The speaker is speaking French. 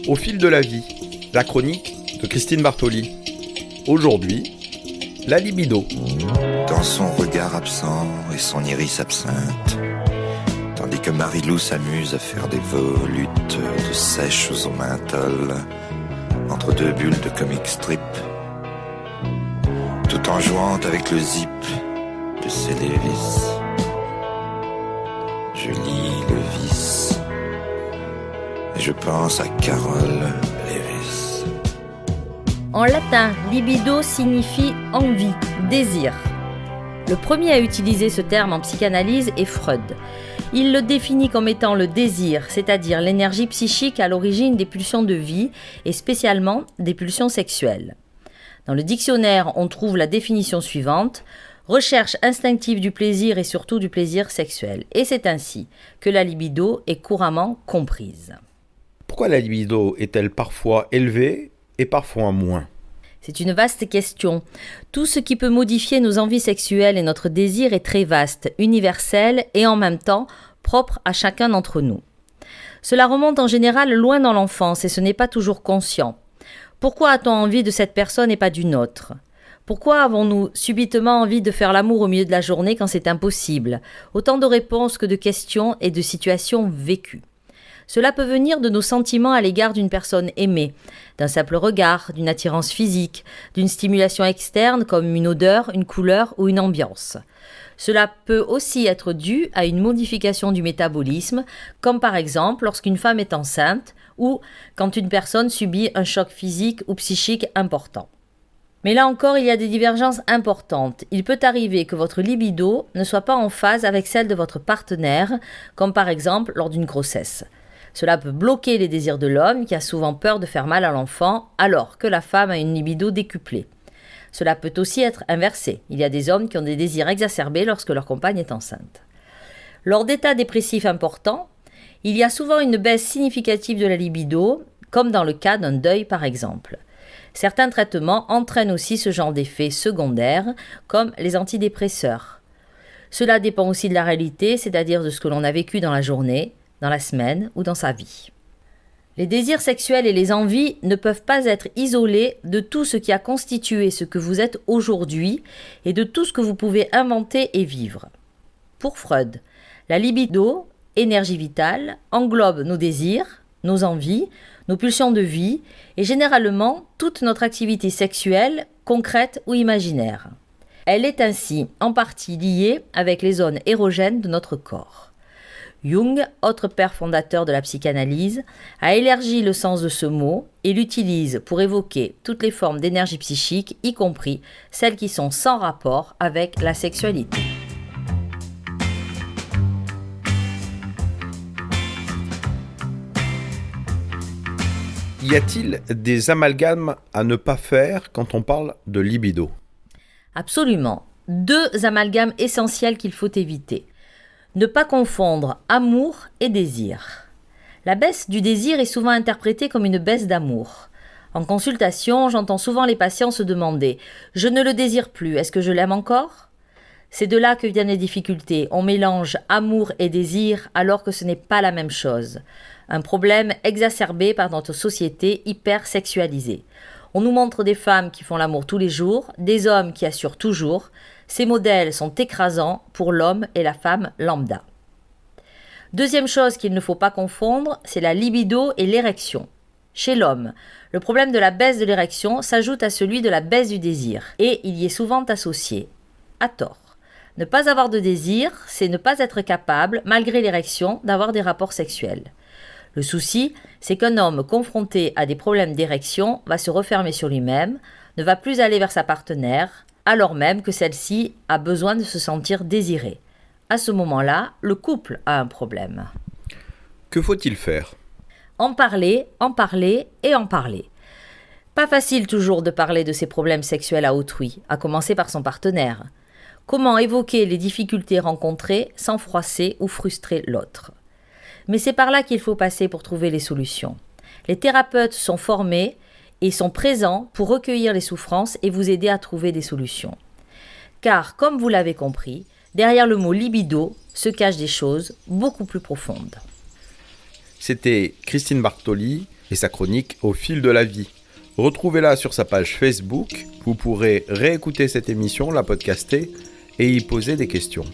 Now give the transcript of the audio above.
Au fil de la vie, la chronique de Christine Bartoli. Aujourd'hui, la libido. Dans son regard absent et son iris absinthe, tandis que Marie-Lou s'amuse à faire des volutes de sèche au menthol entre deux bulles de comic strip, tout en jouant avec le zip de ses Lévis. Je lis le vice et je pense à Carole Lévis. En latin, libido signifie envie, désir. Le premier à utiliser ce terme en psychanalyse est Freud. Il le définit comme étant le désir, c'est-à-dire l'énergie psychique à l'origine des pulsions de vie et spécialement des pulsions sexuelles. Dans le dictionnaire, on trouve la définition suivante: recherche instinctive du plaisir et surtout du plaisir sexuel. Et c'est ainsi que la libido est couramment comprise. Pourquoi la libido est-elle parfois élevée et parfois moins ? C'est une vaste question. Tout ce qui peut modifier nos envies sexuelles et notre désir est très vaste, universel et en même temps propre à chacun d'entre nous. Cela remonte en général loin dans l'enfance et ce n'est pas toujours conscient. Pourquoi a-t-on envie de cette personne et pas d'une autre ? Pourquoi avons-nous subitement envie de faire l'amour au milieu de la journée quand c'est impossible ? Autant de réponses que de questions et de situations vécues. Cela peut venir de nos sentiments à l'égard d'une personne aimée, d'un simple regard, d'une attirance physique, d'une stimulation externe comme une odeur, une couleur ou une ambiance. Cela peut aussi être dû à une modification du métabolisme, comme par exemple lorsqu'une femme est enceinte ou quand une personne subit un choc physique ou psychique important. Mais là encore, il y a des divergences importantes. Il peut arriver que votre libido ne soit pas en phase avec celle de votre partenaire, comme par exemple lors d'une grossesse. Cela peut bloquer les désirs de l'homme qui a souvent peur de faire mal à l'enfant, alors que la femme a une libido décuplée. Cela peut aussi être inversé. Il y a des hommes qui ont des désirs exacerbés lorsque leur compagne est enceinte. Lors d'états dépressifs importants, il y a souvent une baisse significative de la libido, comme dans le cas d'un deuil par exemple. Certains traitements entraînent aussi ce genre d'effets secondaires, comme les antidépresseurs. Cela dépend aussi de la réalité, c'est-à-dire de ce que l'on a vécu dans la journée, dans la semaine ou dans sa vie. Les désirs sexuels et les envies ne peuvent pas être isolés de tout ce qui a constitué ce que vous êtes aujourd'hui et de tout ce que vous pouvez inventer et vivre. Pour Freud, la libido, énergie vitale, englobe nos désirs, nos envies, nos pulsions de vie et généralement toute notre activité sexuelle, concrète ou imaginaire. Elle est ainsi en partie liée avec les zones érogènes de notre corps. Jung, autre père fondateur de la psychanalyse, a élargi le sens de ce mot et l'utilise pour évoquer toutes les formes d'énergie psychique, y compris celles qui sont sans rapport avec la sexualité. Y a-t-il des amalgames à ne pas faire quand on parle de libido ? Absolument. 2 amalgames essentiels qu'il faut éviter. Ne pas confondre amour et désir. La baisse du désir est souvent interprétée comme une baisse d'amour. En consultation, j'entends souvent les patients se demander « Je ne le désire plus, est-ce que je l'aime encore ?» C'est de là que viennent les difficultés. On mélange amour et désir alors que ce n'est pas la même chose. Un problème exacerbé par notre société hyper sexualisée. On nous montre des femmes qui font l'amour tous les jours, des hommes qui assurent toujours. Ces modèles sont écrasants pour l'homme et la femme lambda. Deuxième chose qu'il ne faut pas confondre, c'est la libido et l'érection. Chez l'homme, le problème de la baisse de l'érection s'ajoute à celui de la baisse du désir, et il y est souvent associé, à tort. Ne pas avoir de désir, c'est ne pas être capable, malgré l'érection, d'avoir des rapports sexuels. Le souci, c'est qu'un homme confronté à des problèmes d'érection va se refermer sur lui-même, ne va plus aller vers sa partenaire, alors même que celle-ci a besoin de se sentir désirée. À ce moment-là, le couple a un problème. Que faut-il faire ? En parler et en parler. Pas facile toujours de parler de ses problèmes sexuels à autrui, à commencer par son partenaire. Comment évoquer les difficultés rencontrées sans froisser ou frustrer l'autre ? Mais c'est par là qu'il faut passer pour trouver les solutions. Les thérapeutes sont formés et sont présents pour recueillir les souffrances et vous aider à trouver des solutions. Car, comme vous l'avez compris, derrière le mot libido se cachent des choses beaucoup plus profondes. C'était Christine Bartoli et sa chronique Au fil de la vie. Retrouvez-la sur sa page Facebook, vous pourrez réécouter cette émission, la podcaster et y poser des questions.